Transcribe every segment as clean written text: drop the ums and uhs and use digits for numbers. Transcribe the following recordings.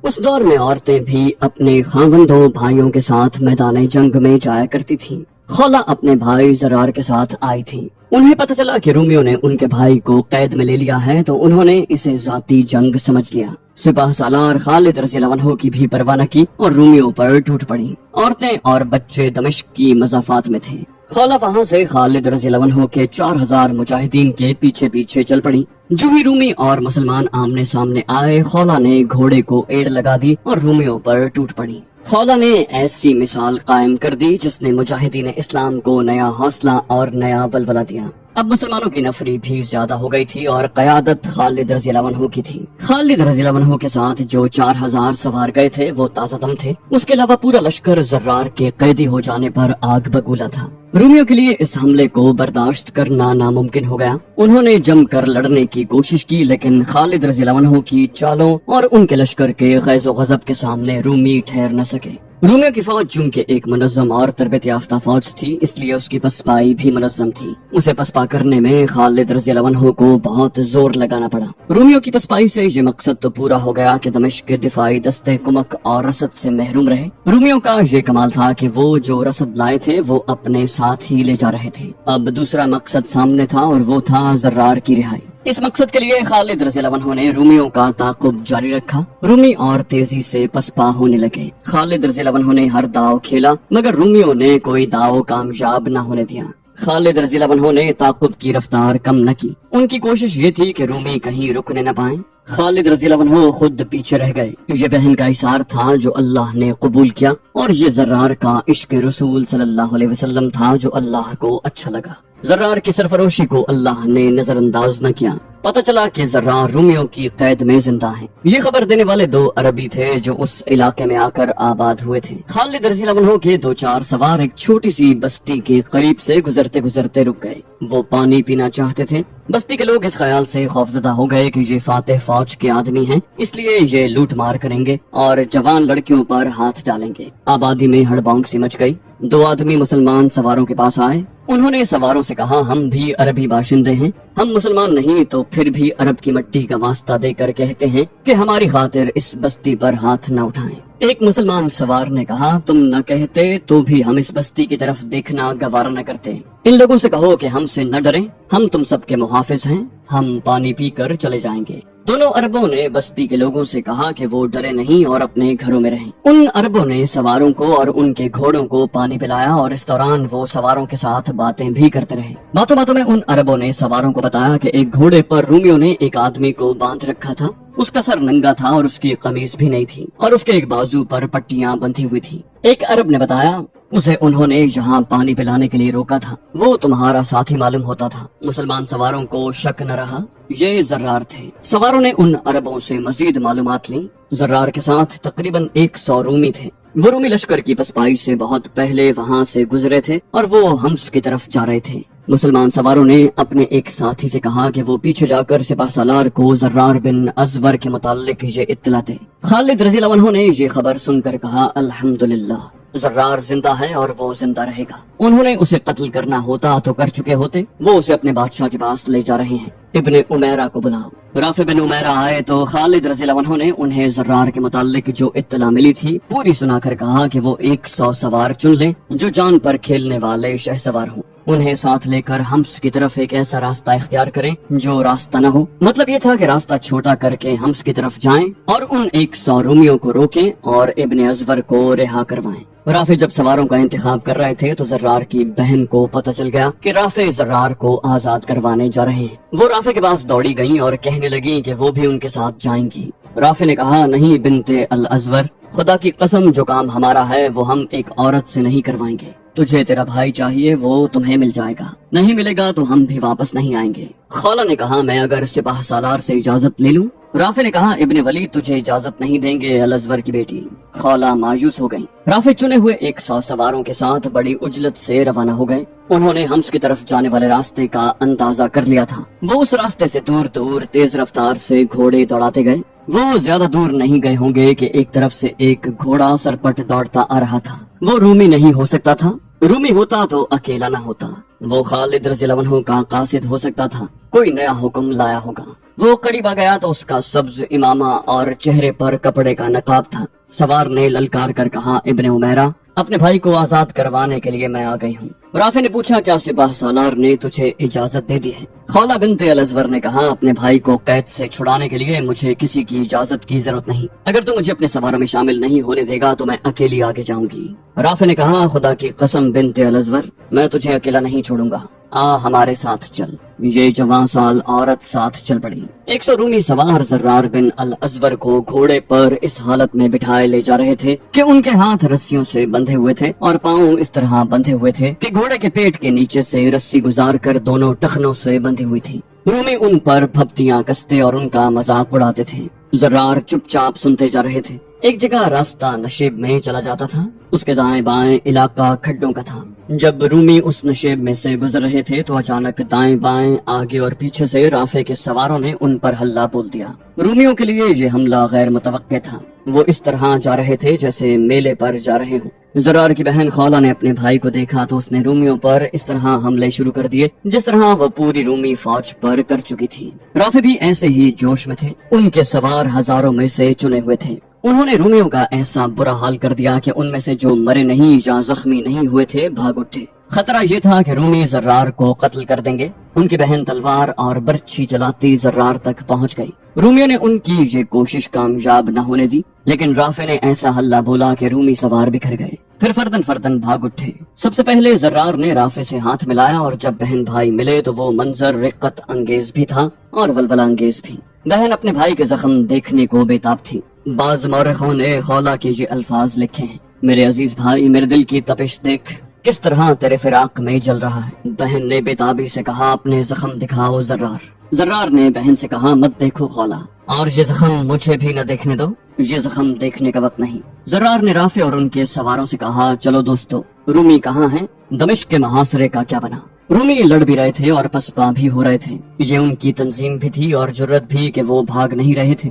اس دور میں عورتیں بھی اپنے خاوندوں بھائیوں کے ساتھ میدان جنگ میں جایا کرتی تھیں۔ خولہ اپنے بھائی زرار کے ساتھ آئی تھی۔ انہیں پتہ چلا کہ رومیوں نے ان کے بھائی کو قید میں لے لیا ہے تو انہوں نے اسے ذاتی جنگ سمجھ لیا۔ سپہ سالار خالد رضی اللہ عنہ کی بھی پرواہ نہ کی اور رومیوں پر ٹوٹ پڑی۔ عورتیں اور بچے دمشق کی مضافات میں تھے۔ خولہ وہاں سے خالد رضی اللہ عنہ کے 4000 مجاہدین کے پیچھے پیچھے چل پڑی۔ جو ہی رومی اور مسلمان آمنے سامنے آئے، خولہ نے گھوڑے کو ایڑ لگا دی اور رومیوں پر ٹوٹ پڑی۔ خولہ نے ایسی مثال قائم کر دی جس نے مجاہدین اسلام کو نیا حوصلہ اور نیا ولولہ دیا۔ اب مسلمانوں کی نفری بھی زیادہ ہو گئی تھی اور قیادت خالد رضی اللہ عنہ کی تھی۔ خالد رضی اللہ عنہ کے ساتھ جو 4000 سوار گئے تھے وہ تازہ دم تھے۔ اس کے علاوہ پورا لشکر زرار کے قیدی ہو جانے پر آگ بگولا تھا۔ رومیوں کے لیے اس حملے کو برداشت کرنا ناممکن ہو گیا۔ انہوں نے جم کر لڑنے کی کوشش کی لیکن خالد رضی اللہ عنہ کی چالوں اور ان کے لشکر کے غیظ و غضب کے سامنے رومی ٹھہر نہ سکے۔ رومیوں کی فوج چونکہ ایک منظم اور تربیت یافتہ فوج تھی، اس لیے اس کی پسپائی بھی منظم تھی۔ اسے پسپا کرنے میں خالد رضی اللہ عنہ کو بہت زور لگانا پڑا۔ رومیوں کی پسپائی سے یہ مقصد تو پورا ہو گیا کہ دمشق کے دفاعی دستے کمک اور رسد سے محروم رہے۔ رومیوں کا یہ کمال تھا کہ وہ جو رسد لائے تھے وہ اپنے ساتھ ہی لے جا رہے تھے۔ اب دوسرا مقصد سامنے تھا اور وہ تھا زرار کی رہائی۔ اس مقصد کے لیے خالد رضی اللہ عنہ نے رومیوں کا تعاقب جاری رکھا۔ رومی اور تیزی سے پسپا ہونے لگے۔ خالد رضی اللہ عنہ نے ہر داؤ کھیلا مگر رومیوں نے کوئی داؤ کامیاب نہ ہونے دیا۔ خالد رضی اللہ عنہ نے تعاقب کی رفتار کم نہ کی۔ ان کی کوشش یہ تھی کہ رومی کہیں رکنے نہ پائیں۔ خالد رضی اللہ عنہ خود پیچھے رہ گئے۔ یہ بہن کا اثار تھا جو اللہ نے قبول کیا اور یہ زرار کا عشق رسول صلی اللہ علیہ وسلم تھا جو اللہ کو اچھا لگا۔ زرار کی سرفروشی کو اللہ نے نظر انداز نہ کیا۔ پتہ چلا کہ زرار رومیوں کی قید میں زندہ ہیں۔ یہ خبر دینے والے 2 عربی تھے جو اس علاقے میں آ کر آباد ہوئے تھے۔ خالد رضی اللہ عنہ کے 2-4 سوار ایک چھوٹی سی بستی کے قریب سے گزرتے گزرتے رک گئے۔ وہ پانی پینا چاہتے تھے۔ بستی کے لوگ اس خیال سے خوفزدہ ہو گئے کہ یہ فاتح فوج کے آدمی ہیں، اس لیے یہ لوٹ مار کریں گے اور جوان لڑکیوں پر ہاتھ ڈالیں گے۔ آبادی میں ہڑبونگ سی مچ گئی۔ 2 آدمی مسلمان سواروں کے پاس آئے۔ انہوں نے سواروں سے کہا، ہم بھی عربی باشندے ہیں، ہم مسلمان نہیں تو پھر بھی عرب کی مٹی کا واسطہ دے کر کہتے ہیں کہ ہماری خاطر اس بستی پر ہاتھ نہ اٹھائیں۔ ایک مسلمان سوار نے کہا، تم نہ کہتے تو بھی ہم اس بستی کی طرف دیکھنا گوارا نہ کرتے۔ ان لوگوں سے کہو کہ ہم سے نہ ڈریں، ہم تم سب کے محافظ ہیں، ہم پانی پی کر چلے جائیں گے۔ دونوں عربوں نے بستی کے لوگوں سے کہا کہ وہ ڈرے نہیں اور اپنے گھروں میں رہیں۔ ان عربوں نے سواروں کو اور ان کے گھوڑوں کو پانی پلایا اور اس دوران وہ سواروں کے ساتھ باتیں بھی کرتے رہے۔ باتوں باتوں میں ان عربوں نے سواروں کو بتایا کہ ایک گھوڑے پر رومیوں نے ایک آدمی کو باندھ رکھا تھا۔ اس کا سر ننگا تھا اور اس کی قمیض بھی نہیں تھی اور اس کے ایک بازو پر پٹیاں بندھی ہوئی تھی۔ ایک عرب نے بتایا، اسے انہوں نے یہاں پانی پلانے کے لیے روکا تھا، وہ تمہارا ساتھی معلوم ہوتا تھا۔ مسلمان سواروں کو شک نہ رہا، یہ زرار تھے۔ سواروں نے ان عربوں سے مزید معلومات لیں۔ زرار کے ساتھ تقریباً 100 رومی تھے۔ وہ رومی لشکر کی پسپائی سے بہت پہلے وہاں سے گزرے تھے اور وہ حمص کی طرف جا رہے تھے۔ مسلمان سواروں نے اپنے ایک ساتھی سے کہا کہ وہ پیچھے جا کر سپہ سالار کو زرار بن ازور کے متعلق یہ اطلاع دے۔ خالد رضی اللہ عنہ نے یہ خبر سن کر کہا، الحمدللہ، زرار زندہ ہے اور وہ زندہ رہے گا۔ انہوں نے اسے قتل کرنا ہوتا تو کر چکے ہوتے۔ وہ اسے اپنے بادشاہ کے پاس لے جا رہے ہیں، ابن عمیرہ کو بلاؤ۔ رافع بن عمیرہ آئے تو خالد رضی اللہ عنہ نے انہیں زرار کے متعلق جو اطلاع ملی تھی پوری سنا کر کہا کہ وہ 100 سوار چن لیں جو جان پر کھیلنے والے شہ سوار ہوں۔ انہیں ساتھ لے کر حمص کی طرف ایک ایسا راستہ اختیار کریں جو راستہ نہ ہو۔ مطلب یہ تھا کہ راستہ چھوٹا کر کے حمص کی طرف جائیں اور ان 100 رومیوں کو روکیں اور ابن ازور کو رہا کروائیں۔ رافع جب سواروں کا انتخاب کر رہے تھے تو زرار کی بہن کو پتہ چل گیا کہ رافع زرار کو آزاد کروانے جا رہے ہیں۔ وہ رافع کے پاس دوڑی گئیں اور کہنے لگیں کہ وہ بھی ان کے ساتھ جائیں گی۔ رافع نے کہا، نہیں بنت الازور، خدا کی قسم جو کام ہمارا ہے وہ ہم ایک عورت سے نہیں کروائیں گے۔ تجھے تیرا بھائی چاہیے وہ تمہیں مل جائے گا، نہیں ملے گا تو ہم بھی واپس نہیں آئیں گے۔ خولہ نے کہا، میں اگر سپہ سالار سے اجازت لے لوں؟ رافع نے کہا، ابن ولید تجھے اجازت نہیں دیں گے الازور کی بیٹی۔ خولہ مایوس ہو گئی۔ رافع چنے ہوئے 100 سواروں کے ساتھ بڑی عجلت سے روانہ ہو گئے۔ انہوں نے حمص کی طرف جانے والے راستے کا اندازہ کر لیا تھا۔ وہ اس راستے سے دور دور تیز رفتار سے گھوڑے دوڑاتے گئے۔ وہ زیادہ دور نہیں گئے ہوں گے کہ ایک طرف سے ایک گھوڑا سرپٹ دوڑتا آ رہا تھا۔ وہ رومی نہیں ہو سکتا تھا، رومی ہوتا تو اکیلا نہ ہوتا۔ وہ خالد رضی اللہ عنہ کا قاصد ہو سکتا تھا، کوئی نیا حکم لایا ہوگا۔ وہ قریب آ گیا تو اس کا سبز امامہ اور چہرے پر کپڑے کا نقاب تھا۔ سوار نے للکار کر کہا، ابن عمیرہ، اپنے بھائی کو آزاد کروانے کے لیے میں آ گئی ہوں۔ رافع نے پوچھا، کیا سپاہ سالار نے تجھے اجازت دے دی ہے؟ خولہ بنت الازور نے کہا، اپنے بھائی کو قید سے چھڑانے کے لیے مجھے کسی کی اجازت کی ضرورت نہیں۔ اگر تو مجھے اپنے سواروں میں شامل نہیں ہونے دے گا تو میں اکیلی آگے جاؤں گی۔ رافع نے کہا، خدا کی قسم بنت الازور، میں تجھے اکیلا نہیں چھوڑوں گا، آ ہمارے ساتھ چل۔ یہ جوان سال عورت ساتھ چل پڑی۔ 100 رومی سوار زرار بن الازور کو گھوڑے پر اس حالت میں بٹھائے لے جا رہے تھے کہ ان کے ہاتھ رسیوں سے بندھے ہوئے تھے اور پاؤں اس طرح بندھے ہوئے تھے کہ گھوڑے کے پیٹ کے نیچے سے رسی گزار کر دونوں ٹخنوں سے بندھی ہوئی تھی۔ رومی ان پر پھپتیاں کستے اور ان کا مذاق اڑاتے تھے۔ زرار چپ چاپ سنتے جا رہے تھے۔ ایک جگہ راستہ نشیب میں چلا جاتا تھا، اس کے دائیں بائیں علاقہ کھڈوں کا تھا۔ جب رومی اس نشیب میں سے گزر رہے تھے تو اچانک دائیں بائیں آگے اور پیچھے سے رافع کے سواروں نے ان پر حلہ بول دیا۔ رومیوں کے لیے یہ حملہ غیر متوقع تھا۔ وہ اس طرح جا رہے تھے جیسے میلے پر جا رہے ہوں۔ زرار کی بہن خولہ نے اپنے بھائی کو دیکھا تو اس نے رومیوں پر اس طرح حملے شروع کر دیے جس طرح وہ پوری رومی فوج پر کر چکی تھی۔ رافع بھی ایسے ہی جوش میں تھے۔ ان کے سوار ہزاروں میں سے چنے ہوئے تھے۔ انہوں نے رومیوں کا ایسا برا حال کر دیا کہ ان میں سے جو مرے نہیں یا زخمی نہیں ہوئے تھے بھاگ اٹھے۔ خطرہ یہ تھا کہ رومی زرار کو قتل کر دیں گے۔ ان کی بہن تلوار اور برچھی چلاتی زرار تک پہنچ گئی۔ رومیوں نے ان کی یہ کوشش کامیاب نہ ہونے دی، لیکن رافع نے ایسا حلہ بولا کہ رومی سوار بکھر گئے، پھر فردن فردن بھاگ اٹھے۔ سب سے پہلے زرار نے رافع سے ہاتھ ملایا اور جب بہن بھائی ملے تو وہ منظر رقت انگیز بھی تھا اور ولولہ انگیز بھی۔ بہن اپنے بھائی کے زخم دیکھنے کو بے تاب تھی۔ بعض مورخوں نے خولہ کے یہ الفاظ لکھے ہیں، میرے عزیز بھائی، میرے دل کی تپش دیکھ کس طرح تیرے فراق میں جل رہا ہے۔ بہن نے بے تابی سے کہا، اپنے زخم دکھاؤ زرار۔ زرار نے بہن سے کہا، مت دیکھو خولہ، اور یہ زخم مجھے بھی نہ دیکھنے دو، یہ زخم دیکھنے کا وقت نہیں۔ زرار نے رافع اور ان کے سواروں سے کہا، چلو دوستو، رومی کہاں ہیں؟ دمشق کے محاصرے کا کیا بنا؟ رومی لڑ بھی رہے تھے اور پسپا بھی ہو رہے تھے۔ یہ ان کی تنظیم بھی تھی اور جرت بھی کہ وہ بھاگ نہیں رہے تھے۔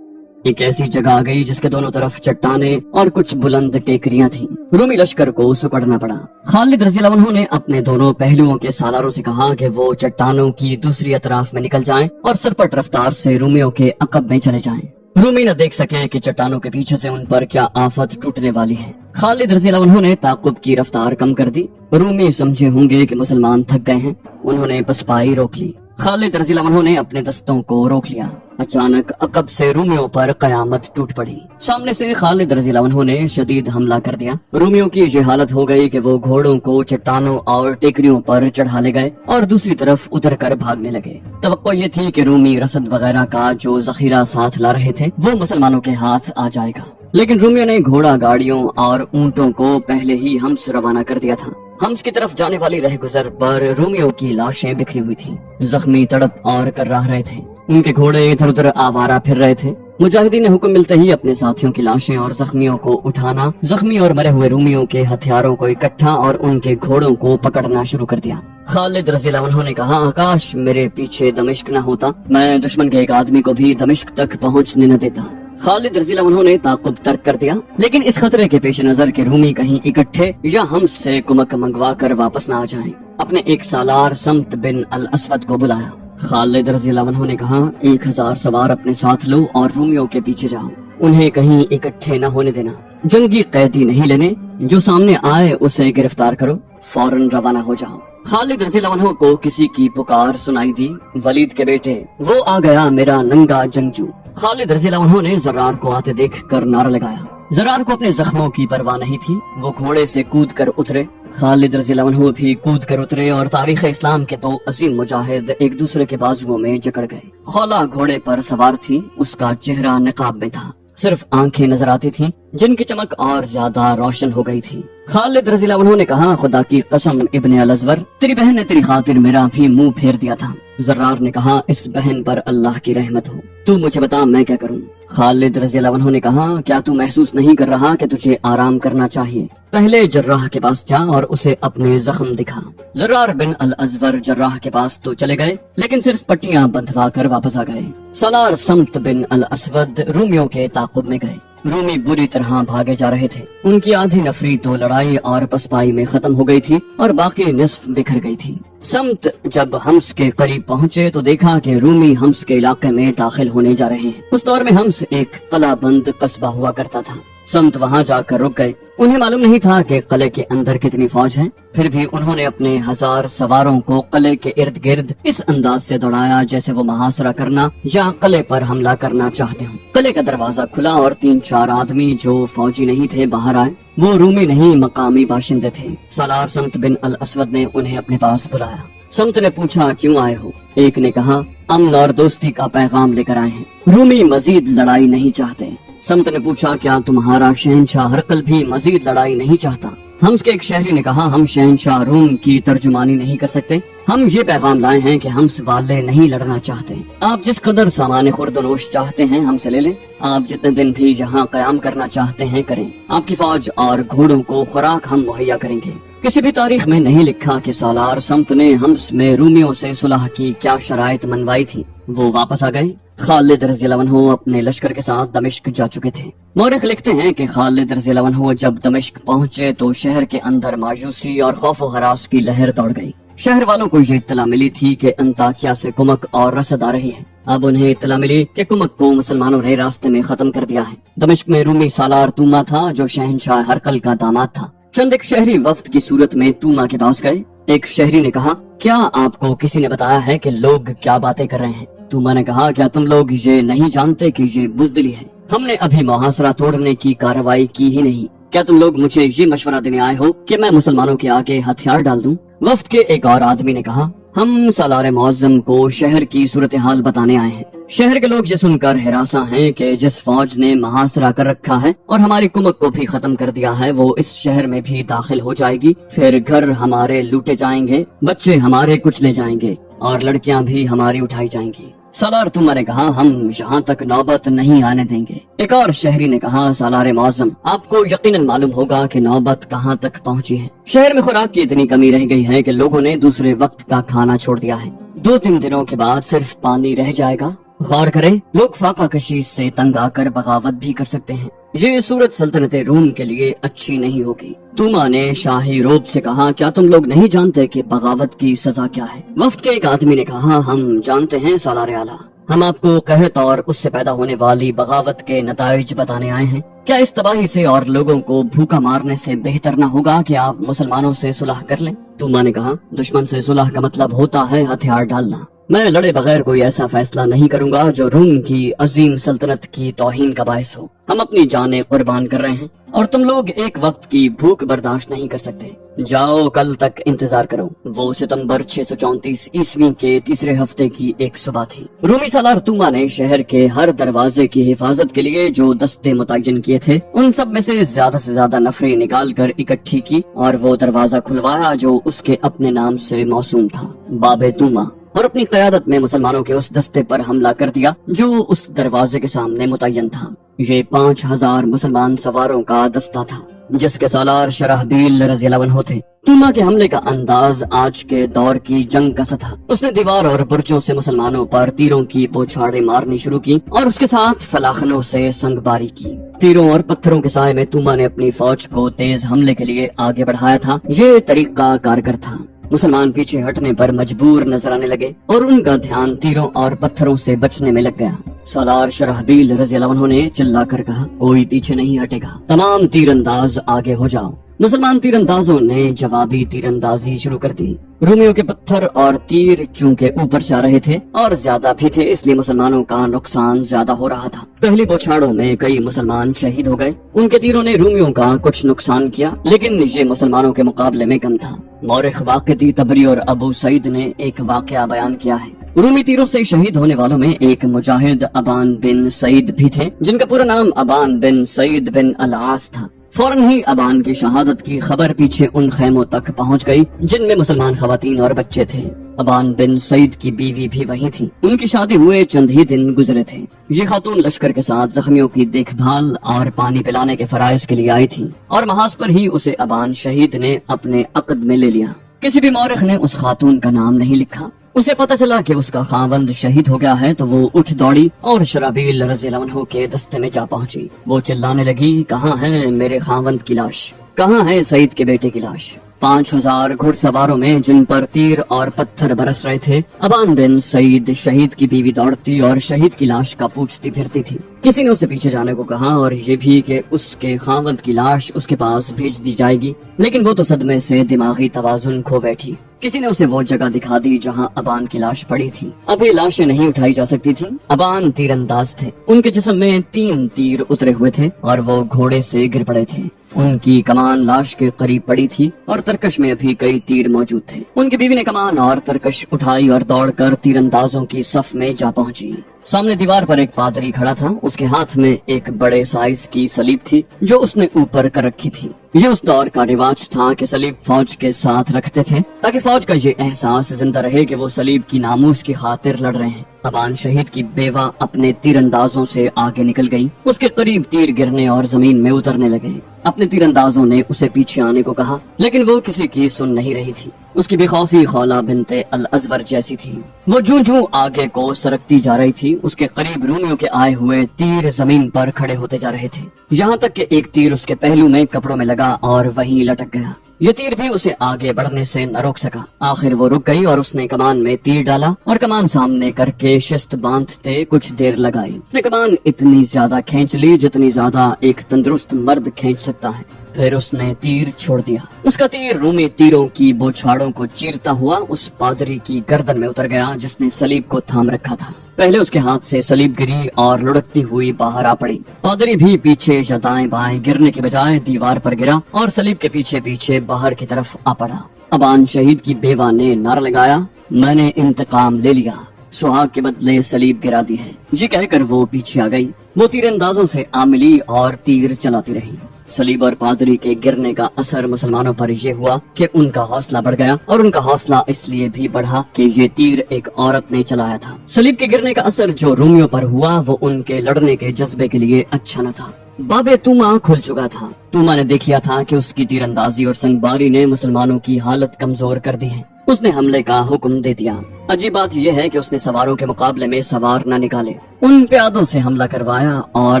ایک ایسی جگہ آ گئی جس کے دونوں طرف چٹانیں اور کچھ بلند ٹیکریاں تھیں۔ رومی لشکر کو سکڑنا پڑا۔ خالد رضی اللہ عنہ نے اپنے دونوں پہلوؤں کے سالاروں سے کہا کہ وہ چٹانوں کی دوسری اطراف میں نکل جائیں اور سرپٹ رفتار سے رومیوں کے عقب میں چلے جائیں۔ رومی نہ دیکھ سکے کہ چٹانوں کے پیچھے سے ان پر کیا آفت ٹوٹنے والی ہے۔ خالد رضی اللہ عنہ نے تعقب کی رفتار کم کر دی۔ رومی سمجھے ہوں گے کہ مسلمان تھک گئے ہیں، انہوں نے پسپائی روک لی۔ خالد رضی اللہ عنہ نے اپنے دستوں کو روک لیا۔ اچانک عقب سے رومیوں پر قیامت ٹوٹ پڑی۔ سامنے سے خالد رضی اللہ عنہ نے شدید حملہ کر دیا۔ رومیوں کی یہ حالت ہو گئی کہ وہ گھوڑوں کو چٹانوں اور ٹیکریوں پر چڑھا لے گئے اور دوسری طرف اتر کر بھاگنے لگے۔ توقع یہ تھی کہ رومی رسد وغیرہ کا جو ذخیرہ ساتھ لا رہے تھے وہ مسلمانوں کے ہاتھ آ جائے گا، لیکن رومیوں نے گھوڑا گاڑیوں اور اونٹوں کو پہلے ہی ہمس روانہ کر دیا تھا۔ ہمس کی طرف جانے والی رہ گزر پر رومیوں کی لاشیں بکھری ہوئی تھیں۔ زخمی تڑپ اور کر رہے تھے، ان کے گھوڑے ادھر ادھر آوارہ پھر رہے تھے۔ مجاہدین نے حکم ملتے ہی اپنے ساتھیوں کی لاشیں اور زخمیوں کو اٹھانا، زخمی اور مرے ہوئے رومیوں کے ہتھیاروں کو اکٹھا اور ان کے گھوڑوں کو پکڑنا شروع کر دیا۔ خالد رضی اللہ عنہ نے کہا، کاش میرے پیچھے دمشق نہ ہوتا، میں دشمن کے ایک آدمی کو بھی دمشق تک پہنچنے نہ دیتا۔ خالد رضی اللہ عنہ نے تعقب ترک کر دیا، لیکن اس خطرے کے پیش نظر کہ رومی کہیں اکٹھے یا ہم سے کمک منگوا کر واپس نہ آ جائیں، اپنے ایک سالار سمت بن الاسود کو بلایا۔ خالد رضی اللہ عنہ نے کہا، 1000 سوار اپنے ساتھ لو اور رومیوں کے پیچھے جاؤ، انہیں کہیں اکٹھے نہ ہونے دینا، جنگی قیدی نہیں لینے، جو سامنے آئے اسے گرفتار کرو، فوراً روانہ ہو جاؤ۔ خالد رضی اللہ عنہ کو کسی کی پکار سنائی دی، ولید کے بیٹے، وہ آ گیا میرا ننگا جنگجو۔ خالد رضی اللہ عنہ نے زرار کو آتے دیکھ کر نعرہ لگایا۔ زرار کو اپنے زخموں کی پرواہ نہیں تھی، وہ گھوڑے سے کود کر اترے۔ خالد رضی اللہ عنہ بھی کود کر اترے اور تاریخ اسلام کے 2 عظیم مجاہد ایک دوسرے کے بازوؤں میں جکڑ گئے۔ خولہ گھوڑے پر سوار تھی، اس کا چہرہ نقاب میں تھا، صرف آنکھیں نظر آتی تھیں جن کی چمک اور زیادہ روشن ہو گئی تھی۔ خالد رضی اللہ عنہ نے کہا، خدا کی قسم ابن الازور، تیری بہن نے تیری خاطر میرا بھی منہ پھیر دیا تھا۔ زرار نے کہا، اس بہن پر اللہ کی رحمت ہو، تو مجھے بتا میں کیا کروں؟ خالد رضی اللہ عنہ نے کہا، کیا تو محسوس نہیں کر رہا کہ تجھے آرام کرنا چاہیے؟ پہلے جراح کے پاس جا اور اسے اپنے زخم دکھا۔ زرار بن الازور جراح کے پاس تو چلے گئے، لیکن صرف پٹیاں بندھوا کر واپس آ گئے۔ سالار سمت بن الاسود رومیوں کے تعاقب میں گئے۔ رومی بری طرح بھاگے جا رہے تھے۔ ان کی آدھی نفری تو لڑائی اور پسپائی میں ختم ہو گئی تھی اور باقی نصف بکھر گئی تھی۔ سمت جب ہمس کے قریب پہنچے تو دیکھا کہ رومی ہمس کے علاقے میں داخل ہونے جا رہے ہیں۔ اس دور میں ہمس ایک قلعہ بند قصبہ ہوا کرتا تھا۔ سمت وہاں جا کر رک گئے۔ انہیں معلوم نہیں تھا کہ قلعے کے اندر کتنی فوج ہے، پھر بھی انہوں نے اپنے 1000 سواروں کو قلعے کے ارد گرد اس انداز سے دوڑایا جیسے وہ محاصرہ کرنا یا قلعے پر حملہ کرنا چاہتے ہوں۔ قلعے کا دروازہ کھلا اور 3-4 آدمی جو فوجی نہیں تھے باہر آئے۔ وہ رومی نہیں، مقامی باشندے تھے۔ سالار سمت بن الاسود نے انہیں اپنے پاس بلایا۔ سمت نے پوچھا کیوں آئے ہو؟ ایک نے کہا امن اور دوستی کا پیغام لے کر آئے ہیں۔ رومی مزید لڑائی نہیں چاہتے۔ سمت نے پوچھا کیا تمہارا شہنشاہ ہرقل بھی مزید لڑائی نہیں چاہتا؟ ہمس کے ایک شہری نے کہا ہم شہنشاہ روم کی ترجمانی نہیں کر سکتے، ہم یہ پیغام لائے ہیں کہ ہمس والے نہیں لڑنا چاہتے۔ آپ جس قدر سامان خورد و نوش چاہتے ہیں ہم سے لے لیں، آپ جتنے دن بھی یہاں قیام کرنا چاہتے ہیں کریں، آپ کی فوج اور گھوڑوں کو خوراک ہم مہیا کریں گے۔ کسی بھی تاریخ میں نہیں لکھا کہ سالار سمت نے ہمس میں رومیوں سے صلح کی کیا شرائط منوائی تھی۔ وہ واپس آ گئے۔ خالد رضی اللہ عنہ اپنے لشکر کے ساتھ دمشق جا چکے تھے۔ مورخ لکھتے ہیں کہ خالد رضی اللہ عنہ جب دمشق پہنچے تو شہر کے اندر مایوسی اور خوف و ہراس کی لہر دوڑ گئی۔ شہر والوں کو یہ اطلاع ملی تھی کہ انطاکیہ سے کمک اور رسد آ رہی ہے۔ اب انہیں اطلاع ملی کہ کمک کو مسلمانوں نے راستے میں ختم کر دیا ہے۔ دمشق میں رومی سالار توما تھا جو شہنشاہ ہرقل کا داماد تھا۔ چند ایک شہری وفد کی صورت میں توما کے پاس گئے۔ ایک شہری نے کہا کیا آپ کو کسی نے بتایا ہے کہ لوگ کیا باتیں کر رہے ہیں؟ توما نے کہا کیا تم لوگ یہ نہیں جانتے کہ یہ بزدلی ہے؟ ہم نے ابھی محاصرہ توڑنے کی کارروائی کی ہی نہیں۔ کیا تم لوگ مجھے یہ مشورہ دینے آئے ہو کہ میں مسلمانوں کے آگے ہتھیار ڈال دوں؟ وفد کے ایک اور آدمی نے کہا ہم سالار معظم کو شہر کی صورتحال بتانے آئے ہیں۔ شہر کے لوگ یہ سن کر ہراساں ہیں کہ جس فوج نے محاصرہ کر رکھا ہے اور ہماری کمک کو بھی ختم کر دیا ہے وہ اس شہر میں بھی داخل ہو جائے گی، پھر گھر ہمارے لوٹے جائیں گے، بچے ہمارے کچلے جائیں گے اور لڑکیاں بھی ہماری اٹھائی جائیں گی۔ سالار توما نے کہا ہم یہاں تک نوبت نہیں آنے دیں گے۔ ایک اور شہری نے کہا سالار معظم آپ کو یقیناً معلوم ہوگا کہ نوبت کہاں تک پہنچی ہے۔ شہر میں خوراک کی اتنی کمی رہ گئی ہے کہ لوگوں نے دوسرے وقت کا کھانا چھوڑ دیا ہے۔ 2-3 دنوں کے بعد صرف پانی رہ جائے گا۔ غور کریں، لوگ فاقہ کشی سے تنگ آ کر بغاوت بھی کر سکتے ہیں۔ یہ صورت سلطنت روم کے لیے اچھی نہیں ہوگی۔ توما نے شاہی روب سے کہا کیا تم لوگ نہیں جانتے کہ بغاوت کی سزا کیا ہے؟ وفد کے ایک آدمی نے کہا ہم جانتے ہیں سالار اعلیٰ، ہم آپ کو قحط اور اس سے پیدا ہونے والی بغاوت کے نتائج بتانے آئے ہیں۔ کیا اس تباہی سے اور لوگوں کو بھوکا مارنے سے بہتر نہ ہوگا کہ آپ مسلمانوں سے صلح کر لیں؟ توما نے کہا دشمن سے صلح کا مطلب ہوتا ہے ہتھیار ڈالنا۔ میں لڑے بغیر کوئی ایسا فیصلہ نہیں کروں گا جو روم کی عظیم سلطنت کی توہین کا باعث ہو۔ ہم اپنی جانیں قربان کر رہے ہیں اور تم لوگ ایک وقت کی بھوک برداشت نہیں کر سکتے۔ جاؤ کل تک انتظار کرو۔ وہ ستمبر 634 عیسوی کے تیسرے ہفتے کی ایک صبح تھی۔ رومی سالار توما نے شہر کے ہر دروازے کی حفاظت کے لیے جو دستے متعین کیے تھے ان سب میں سے زیادہ نفری نکال کر اکٹھی کی اور وہ دروازہ کھلوایا جو اس کے اپنے نام سے موسوم تھا، باب توما، اور اپنی قیادت میں مسلمانوں کے اس دستے پر حملہ کر دیا جو اس دروازے کے سامنے متعین تھا۔ یہ 5000 مسلمان سواروں کا دستہ تھا جس کے سالار شرحبیل رضی اللہ عنہ تھے۔ توما کے حملے کا انداز آج کے دور کی جنگ کا سا تھا۔ اس نے دیوار اور برجوں سے مسلمانوں پر تیروں کی بوچھاڑیں مارنی شروع کی اور اس کے ساتھ فلاخنوں سے سنگ باری کی۔ تیروں اور پتھروں کے سائے میں توما نے اپنی فوج کو تیز حملے کے لیے آگے بڑھایا تھا۔ یہ طریقہ کارگر تھا۔ مسلمان پیچھے ہٹنے پر مجبور نظر آنے لگے اور ان کا دھیان تیروں اور پتھروں سے بچنے میں لگ گیا۔ سالار شرحبیل رضی اللہ عنہ نے چلا کر کہا کوئی پیچھے نہیں ہٹے گا، تمام تیر انداز آگے ہو جاؤ۔ مسلمان تیر اندازوں نے جوابی تیر اندازی شروع کر دی۔ رومیوں کے پتھر اور تیر چونکہ اوپر سے آ رہے تھے اور زیادہ بھی تھے اس لیے مسلمانوں کا نقصان زیادہ ہو رہا تھا۔ پہلی بوچھاڑوں میں کئی مسلمان شہید ہو گئے۔ ان کے تیروں نے رومیوں کا کچھ نقصان کیا لیکن یہ مسلمانوں کے مقابلے میں کم تھا۔ مورخ واقعی تبری اور ابو سعید نے ایک واقعہ بیان کیا ہے۔ رومی تیروں سے شہید ہونے والوں میں ایک مجاہد ابان بن سعید بھی تھے جن کا پورا نام ابان بن سعید بن العاص تھا۔ فوراً ہی ابان کی شہادت کی خبر پیچھے ان خیموں تک پہنچ گئی جن میں مسلمان خواتین اور بچے تھے۔ ابان بن سعید کی بیوی بھی وہیں تھی۔ ان کی شادی ہوئے چند ہی دن گزرے تھے۔ یہ خاتون لشکر کے ساتھ زخمیوں کی دیکھ بھال اور پانی پلانے کے فرائض کے لیے آئی تھی اور محاذ پر ہی اسے ابان شہید نے اپنے عقد میں لے لیا۔ کسی بھی مورخ نے اس خاتون کا نام نہیں لکھا۔ اسے پتہ چلا کہ اس کا خاوند شہید ہو گیا ہے تو وہ اٹھ دوڑی اور شرابیل رضی اللہ عنہ کے دستے میں جا پہنچی۔ وہ چلانے لگی، کہاں ہے میرے خاوند کی لاش، کہاں ہے سعید کے بیٹے کی لاش؟ 5000 گھڑ سواروں میں جن پر تیر اور پتھر برس رہے تھے، ابان بن سعید شہید کی بیوی دوڑتی اور شہید کی لاش کا پوچھتی پھرتی تھی۔ کسی نے اسے پیچھے جانے کو کہا اور یہ بھی کہ اس کے خاوند کی لاش اس کے پاس بھیج دی جائے گی، لیکن وہ تو صدمے سے دماغی توازن کھو بیٹھی۔ کسی نے اسے وہ جگہ دکھا دی جہاں ابان کی لاش پڑی تھی۔ ابھی لاشیں نہیں اٹھائی جا سکتی تھی۔ ابان تیر انداز تھے، ان کے جسم میں 3 تیر اترے ہوئے تھے اور وہ گھوڑے سے گر پڑے تھے۔ ان کی کمان لاش کے قریب پڑی تھی اور ترکش میں ابھی کئی تیر موجود تھے۔ ان کی بیوی نے کمان اور ترکش اٹھائی اور دوڑ کر تیر اندازوں کی صف میں جا پہنچی۔ سامنے دیوار پر ایک پادری کھڑا تھا، اس کے ہاتھ میں ایک بڑے سائز کی سلیب تھی جو اس نے اوپر کر رکھی تھی۔ یہ اس دور کا رواج تھا کہ سلیب فوج کے ساتھ رکھتے تھے تاکہ فوج کا یہ احساس زندہ رہے کہ وہ سلیب کی ناموس کی خاطر لڑ رہے ہیں۔ ابان شہید کی بیوہ اپنے تیر اندازوں سے آگے نکل گئی، اس کے قریب تیر گرنے اور زمین میں اترنے لگے۔ اپنے تیر اندازوں نے اسے پیچھے آنے کو کہا لیکن وہ کسی کی سن نہیں رہی تھی۔ اس کی بے خوفی خولہ بنت الازور جیسی تھی۔ وہ جوں آگے کو سرکتی جا رہی تھی، اس کے قریب رومیوں کے آئے ہوئے تیر زمین پر کھڑے ہوتے جا رہے تھے، یہاں تک کہ ایک تیر اس کے پہلو میں کپڑوں میں لگا اور وہیں لٹک گیا۔ یہ تیر بھی اسے آگے بڑھنے سے نہ روک سکا۔ آخر وہ رک گئی اور اس نے کمان میں تیر ڈالا اور کمان سامنے کر کے شست باندھتے کچھ دیر لگائی۔ اس نے کمان اتنی زیادہ کھینچ لی جتنی زیادہ ایک تندرست مرد کھینچ سکتا ہے، پھر اس نے تیر چھوڑ دیا۔ اس کا تیر رومی تیروں کی بوچھاڑوں کو چیرتا ہوا اس پادری کی گردن میں اتر گیا جس نے سلیب کو تھام رکھا تھا۔ پہلے اس کے ہاتھ سے سلیب گری اور لڑکتی ہوئی باہر آ پڑی۔ پادری بھی پیچھے یا دائیں بائیں گرنے کے بجائے دیوار پر گرا اور سلیب کے پیچھے پیچھے باہر کی طرف آ پڑا۔ ابان شہید کی بیوہ نے نعرہ لگایا، میں نے انتقام لے لیا، سہاگ کے بدلے سلیب گرا دی ہے۔ یہ کہہ کر وہ پیچھے آ گئی۔ وہ تیر اندازوں سے آ ملی اور تیر چلاتی رہی۔ سلیب اور پادری کے گرنے کا اثر مسلمانوں پر یہ ہوا کہ ان کا حوصلہ بڑھ گیا، اور ان کا حوصلہ اس لیے بھی بڑھا کہ یہ تیر ایک عورت نے چلایا تھا۔ سلیب کے گرنے کا اثر جو رومیوں پر ہوا وہ ان کے لڑنے کے جذبے کے لیے اچھا نہ تھا۔ باب توما کھل چکا تھا۔ توما نے دیکھ لیا تھا کہ اس کی تیر اندازی اور سنگباری نے مسلمانوں کی حالت کمزور کر دی ہے۔ اس نے حملے کا حکم دے دیا۔ عجیب بات یہ ہے کہ اس نے سواروں کے مقابلے میں سوار نہ نکالے، ان پیادوں سے حملہ کروایا اور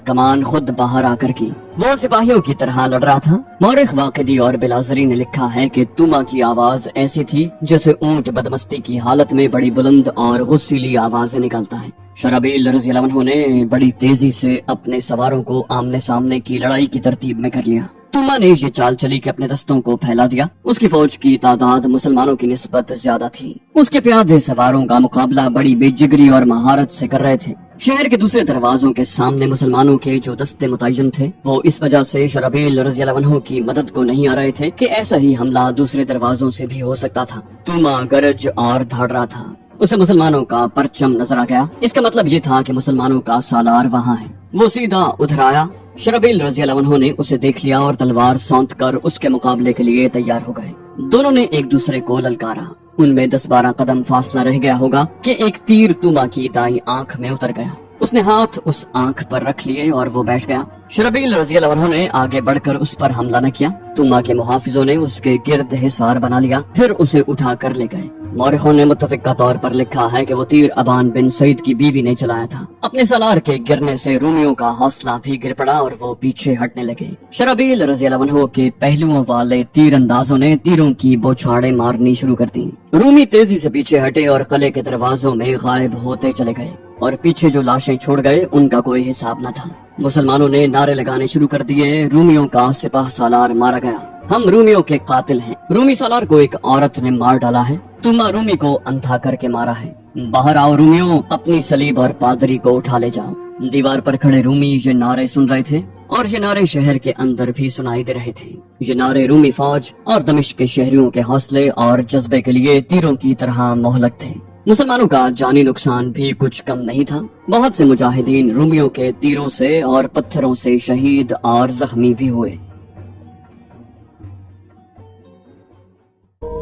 کمان خود باہر آ کر کی۔ وہ سپاہیوں کی طرح لڑ رہا تھا۔ مورخ واقدی اور بلازری نے لکھا ہے کہ توما کی آواز ایسی تھی جیسے اونٹ بدمستی کی حالت میں بڑی بلند اور غصیلی آوازیں نکالتا ہے۔ شرابیل رضی اللہ عنہ نے بڑی تیزی سے اپنے سواروں کو آمنے سامنے کی لڑائی کی ترتیب میں کر لیا۔ توما نے یہ چال چلی کہ اپنے دستوں کو پھیلا دیا۔ اس کی فوج کی تعداد مسلمانوں کی نسبت زیادہ تھی۔ اس کے پیادے سواروں کا مقابلہ بڑی بے جگری اور مہارت سے کر رہے تھے۔ شہر کے دوسرے دروازوں کے سامنے مسلمانوں کے جو دستے متعین تھے وہ اس وجہ سے شرابیل رضی اللہ عنہ کی مدد کو نہیں آ رہے تھے کہ ایسا ہی حملہ دوسرے دروازوں سے بھی ہو سکتا تھا۔ توما گرج اور دھاڑ رہا تھا۔ اسے مسلمانوں کا پرچم نظر آ گیا۔ اس کا مطلب یہ تھا کہ مسلمانوں کا سالار وہاں ہے۔ وہ سیدھا ادھر آیا۔ شرابیل رضی اللہ عنہ نے اسے دیکھ لیا اور تلوار سونت کر اس کے مقابلے کے لیے تیار ہو گئے۔ دونوں نے ایک دوسرے کو للکارا۔ ان میں 10-12 قدم فاصلہ رہ گیا ہوگا کہ ایک تیر توما کی دائیں آنکھ میں اتر گیا۔ اس نے ہاتھ اس آنکھ پر رکھ لیے اور وہ بیٹھ گیا۔ شرابیل رضی اللہ عنہ نے آگے بڑھ کر اس پر حملہ نہ کیا۔ توما کے محافظوں نے اس کے گرد حصار بنا لیا، پھر اسے اٹھا کر لے گئے۔ مورخوں نے متفقہ طور پر لکھا ہے کہ وہ تیر ابان بن سعید کی بیوی نے چلایا تھا۔ اپنے سالار کے گرنے سے رومیوں کا حوصلہ بھی گر پڑا اور وہ پیچھے ہٹنے لگے۔ شرابیل رضی اللہ عنہ کے پہلوؤں والے تیر اندازوں نے تیروں کی بوچھاڑیں مارنی شروع کر دی۔ رومی تیزی سے پیچھے ہٹے اور قلعے کے دروازوں میں غائب ہوتے چلے گئے، اور پیچھے جو لاشیں چھوڑ گئے ان کا کوئی حساب نہ تھا۔ مسلمانوں نے نعرے لگانے شروع کر دیے، رومیوں کا سپاہ سالار مارا گیا، ہم رومیوں کے قاتل ہیں، رومی سالار کو ایک عورت نے مار ڈالا ہے، توما رومی کو اندھا کر کے مارا ہے، باہر آؤ رومیوں، اپنی سلیب اور پادری کو اٹھا لے جاؤ۔ دیوار پر کھڑے رومی یہ نعرے سن رہے تھے اور یہ نعرے شہر کے اندر بھی سنائی دے رہے تھے۔ یہ نعرے رومی فوج اور دمشق کے شہریوں کے حوصلے اور جذبے کے لیے تیروں کی طرح مہلک تھے۔ مسلمانوں کا جانی نقصان بھی کچھ کم نہیں تھا۔ بہت سے مجاہدین رومیوں کے تیروں سے اور پتھروں سے شہید اور زخمی بھی ہوئے۔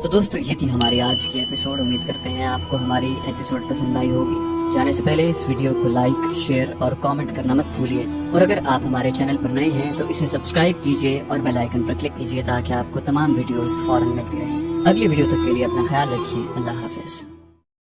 تو دوستو یہ تھی ہماری آج کی ایپیسوڈ۔ امید کرتے ہیں آپ کو ہماری ایپیسوڈ پسند آئی ہوگی۔ جانے سے پہلے اس ویڈیو کو لائک، شیئر اور کامنٹ کرنا مت بھولیے، اور اگر آپ ہمارے چینل پر نئے ہیں تو اسے سبسکرائب کیجیے اور بیل آئیکن پر کلک کیجیے تاکہ آپ کو تمام ویڈیوز فوراً ملتی رہیں۔ اگلی ویڈیو تک کے لیے اپنا خیال رکھیے۔ اللہ حافظ۔